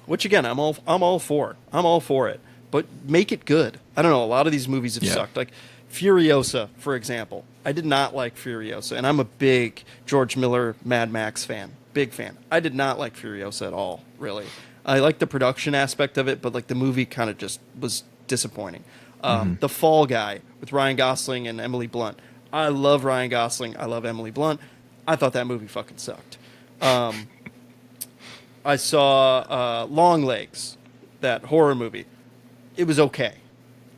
Which again, I'm all for. I'm all for it, but make it good. I don't know. A lot of these movies have sucked. Like Furiosa, for example. I did not like Furiosa, and I'm a big George Miller Mad Max fan. Big fan. I did not like Furiosa at all, really. I liked the production aspect of it, but like the movie kind of just was disappointing. The Fall Guy with Ryan Gosling and Emily Blunt. I love Ryan Gosling. I love Emily Blunt. I thought that movie fucking sucked. I saw Longlegs, that horror movie. It was okay.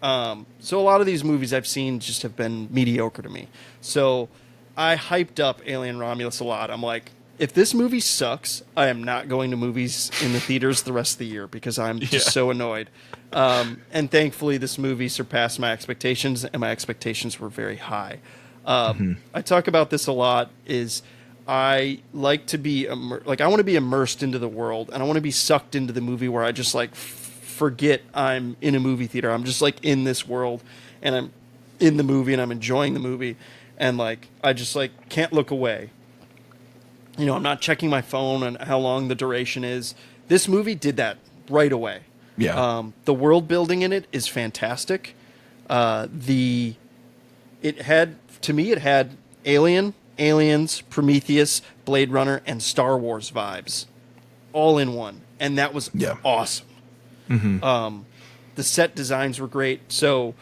So a lot of these movies I've seen just have been mediocre to me. So I hyped up Alien Romulus a lot. I'm like, if this movie sucks, I am not going to movies in the theaters the rest of the year, because I'm just so annoyed. And thankfully, this movie surpassed my expectations, and my expectations were very high. I talk about this a lot, is I like to be I want to be immersed into the world, and I want to be sucked into the movie where I just like forget I'm in a movie theater. I'm just like in this world, and I'm in the movie, and I'm enjoying the movie, and like I just like can't look away. You know, I'm not checking my phone and how long the duration is. This movie did that right away. Yeah. The world building in it is fantastic. It had Alien, Aliens, Prometheus, Blade Runner, and Star Wars vibes all in one. And that was awesome. Mm-hmm. The set designs were great. So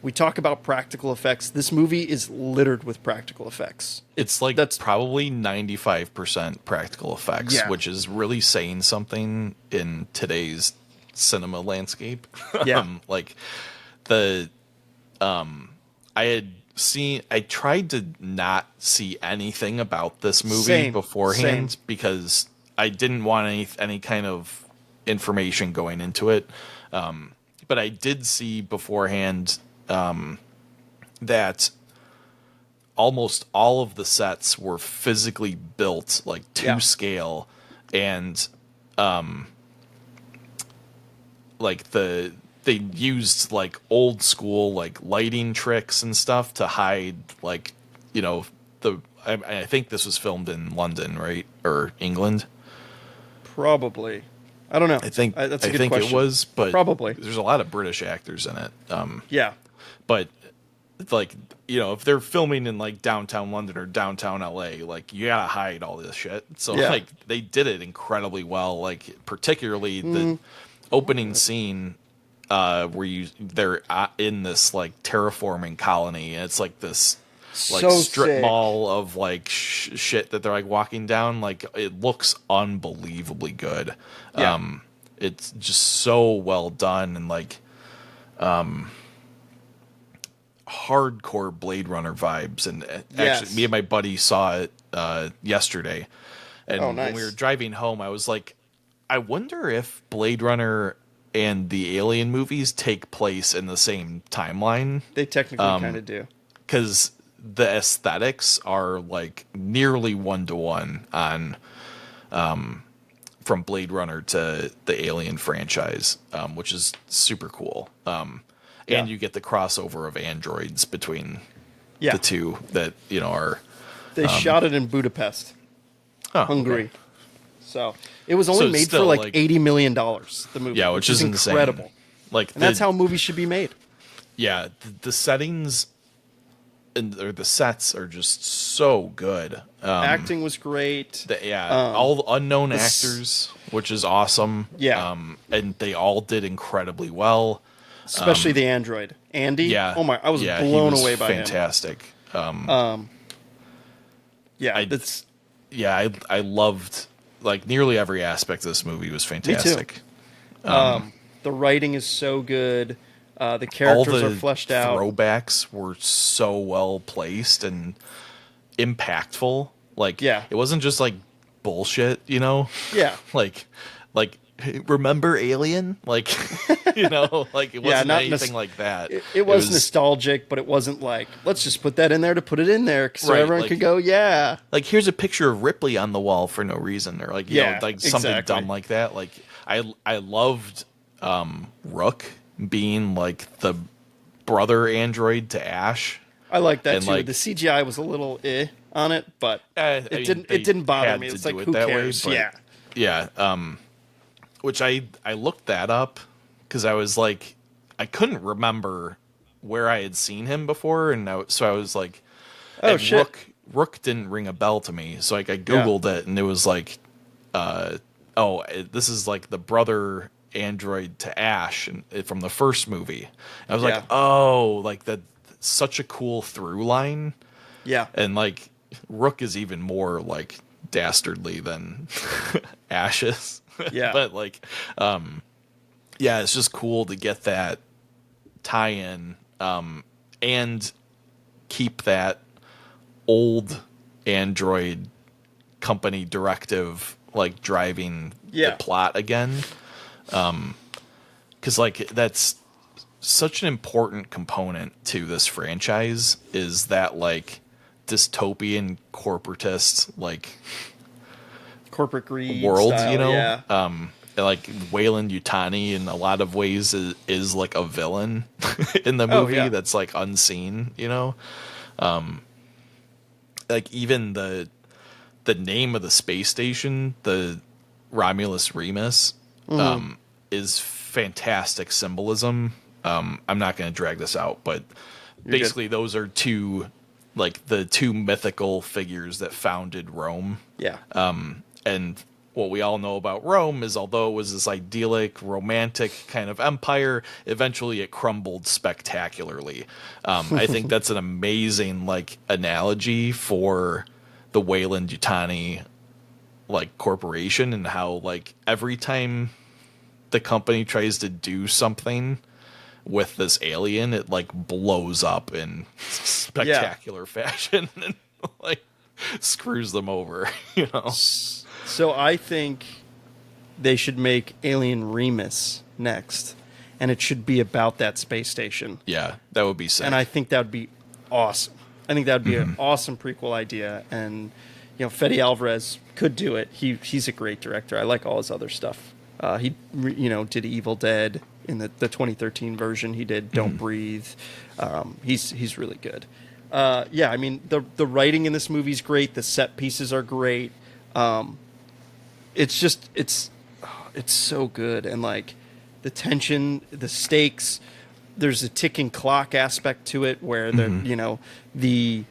we talk about practical effects. This movie is littered with practical effects. It's like that's probably 95% practical effects, which is really saying something in today's cinema landscape. Yeah. I tried to not see anything about this movie beforehand because I didn't want any kind of information going into it. But I did see beforehand that almost all of the sets were physically built like to scale, and like they used like old school like lighting tricks and stuff to hide, like, you know, I think this was filmed in London, right? Or England? Probably. I don't know. I think that's a good question. It was, but probably there's a lot of British actors in it. Yeah. But like, you know, if they're filming in like downtown London or downtown LA, like you gotta hide all this shit. So like they did it incredibly well. Like particularly the opening scene where they're in this like terraforming colony, and it's like this like strip mall of like shit that they're like walking down. Like it looks unbelievably good. It's just so well done, and like hardcore Blade Runner vibes. And actually me and my buddy saw it yesterday, and when we were driving home I was like, I wonder if Blade Runner and the Alien movies take place in the same timeline. They technically kind of do, because the aesthetics are like nearly 1-to-1 on from Blade Runner to the Alien franchise, which is super cool. And you get the crossover of androids between the two that, you know, are... They shot it in Budapest, Hungary. Okay. So it was only made for like $80 million, the movie. Yeah, which is incredible. Insane. Like, and that's how movies should be made. Yeah, the settings or the sets are just so good. Acting was great. All unknown actors, which is awesome. Yeah. And they all did incredibly well. Especially the android. Andy? Yeah. Oh my, I was blown away by fantastic. him. I loved, like, nearly every aspect of this movie was fantastic. Me too. The writing is so good. The characters are fleshed out. Throwbacks were so well placed and impactful. Like, it wasn't just like bullshit, you know? Yeah. like, remember Alien? Like, you know, like it wasn't anything like that. It was nostalgic, but it wasn't like, let's just put that in there to put it in there so everyone could go, yeah. Like, here's a picture of Ripley on the wall for no reason, or like, you know, like something dumb like that. Like, I loved Rook being like the brother android to Ash. I like that too. Like, the CGI was a little on it, but it didn't bother me. It's like, who cares? Which I looked that up because I was like, I couldn't remember where I had seen him before, and so I was like, oh shit, Rook didn't ring a bell to me, so like I googled it, and it was like, this is like the brother android to Ash from the first movie. And I was like, oh, like that, such a cool through line. Yeah, and like Rook is even more like dastardly than Ash is. Yeah. But like, it's just cool to get that tie-in, and keep that old Android company directive, like driving the plot again. 'Cause like that's such an important component to this franchise, is that like dystopian corporatist, like, corporate greed world, style, you know. like Weyland-Yutani in a lot of ways is like a villain in the movie that's like unseen, you know? Like even the name of the space station, the Romulus Remus, is fantastic symbolism. I'm not going to drag this out, but basically those are the two mythical figures that founded Rome. Yeah. And what we all know about Rome is, although it was this idyllic, romantic kind of empire, eventually it crumbled spectacularly. I think that's an amazing like analogy for the Weyland-Yutani like corporation, and how like every time the company tries to do something with this alien, it like blows up in spectacular fashion and like screws them over, you know. So I think they should make Alien Remus next, and it should be about that space station. Yeah, that would be sick. And I think that would be awesome. I think that would be an awesome prequel idea, and you know, Fede Alvarez could do it. He's a great director. I like all his other stuff. He did Evil Dead in the 2013 version. He did Don't Breathe. He's really good. I mean, the writing in this movie is great. The set pieces are great. It's so good, and like the tension, the stakes. There's a ticking clock aspect to it where the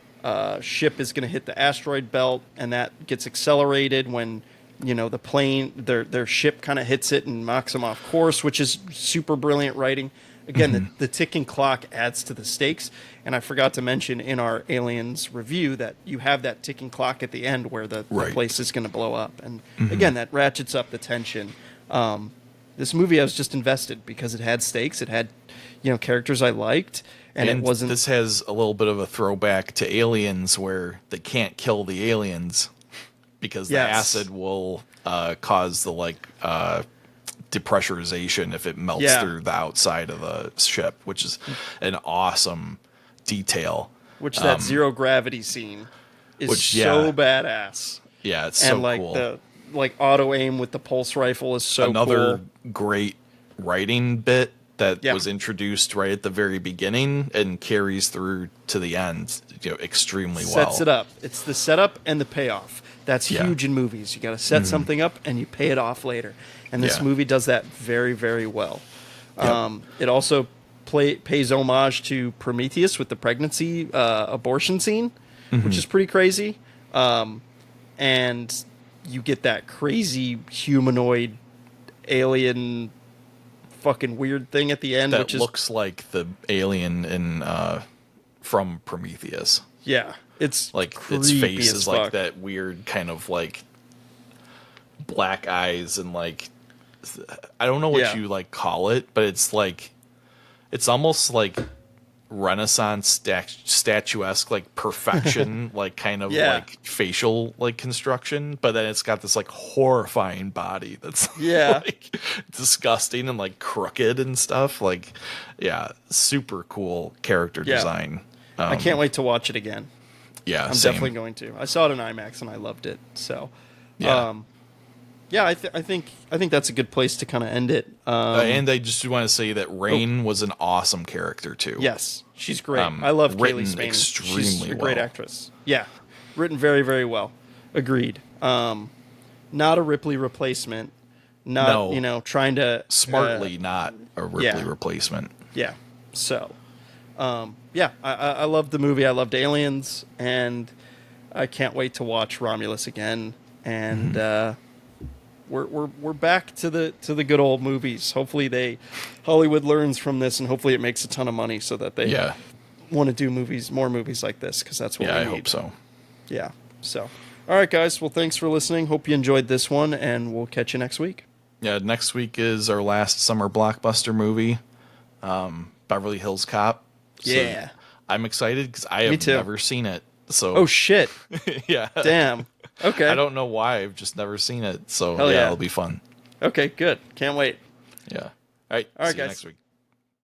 ship is going to hit the asteroid belt, and that gets accelerated when the plane, their ship kind of hits it and knocks them off course, which is super brilliant writing. Again, the ticking clock adds to the stakes. And I forgot to mention in our Aliens review that you have that ticking clock at the end where the place is going to blow up. And again, that ratchets up the tension. This movie, I was just invested because it had stakes. It had, characters I liked. And it wasn't. This has a little bit of a throwback to Aliens, where they can't kill the aliens because the acid will cause the depressurization if it melts through the outside of the ship, which is an awesome detail. Which that zero gravity scene is so badass. Yeah, it's so cool. And the auto aim with the pulse rifle is so Another cool. great writing bit that was introduced right at the very beginning and carries through to the end, extremely well. Sets it up. It's the setup and the payoff. That's huge in movies. You got to set something up and you pay it off later. And this movie does that very, very well. Yep. It also pays homage to Prometheus with the pregnancy abortion scene, which is pretty crazy. And you get that crazy humanoid alien fucking weird thing at the end. That looks like the alien in from Prometheus. Yeah. It's like its face is like that weird kind of like black eyes and like I don't know what you like call it, but it's like it's almost like Renaissance statuesque like perfection, like kind of like facial like construction, but then it's got this like horrifying body that's like disgusting and like crooked and stuff. Like super cool character design. I can't wait to watch it again. Yeah, I'm same. definitely going to. I saw it in IMAX and I loved it. So, I think that's a good place to kind of end it. And I just want to say that Rain was an awesome character too. Yes, she's great. I love Kaylee Spain. She's a great actress. Yeah, written very, very well. Agreed. Not a Ripley replacement. Not trying to smartly not a Ripley replacement. Yeah. So. I loved the movie. I loved Aliens, and I can't wait to watch Romulus again. And we're back to the good old movies. Hopefully, Hollywood learns from this, and hopefully, it makes a ton of money so that they want to do more movies like this, because that's what we need. I hope so. Yeah. So, all right, guys. Well, thanks for listening. Hope you enjoyed this one, and we'll catch you next week. Yeah, next week is our last summer blockbuster movie, Beverly Hills Cop. So I'm excited because I have never seen it. So oh shit. Yeah. Damn. Okay. I don't know why. I've just never seen it. So it'll be fun. Okay, good. Can't wait. Yeah. All right, guys. See you next week.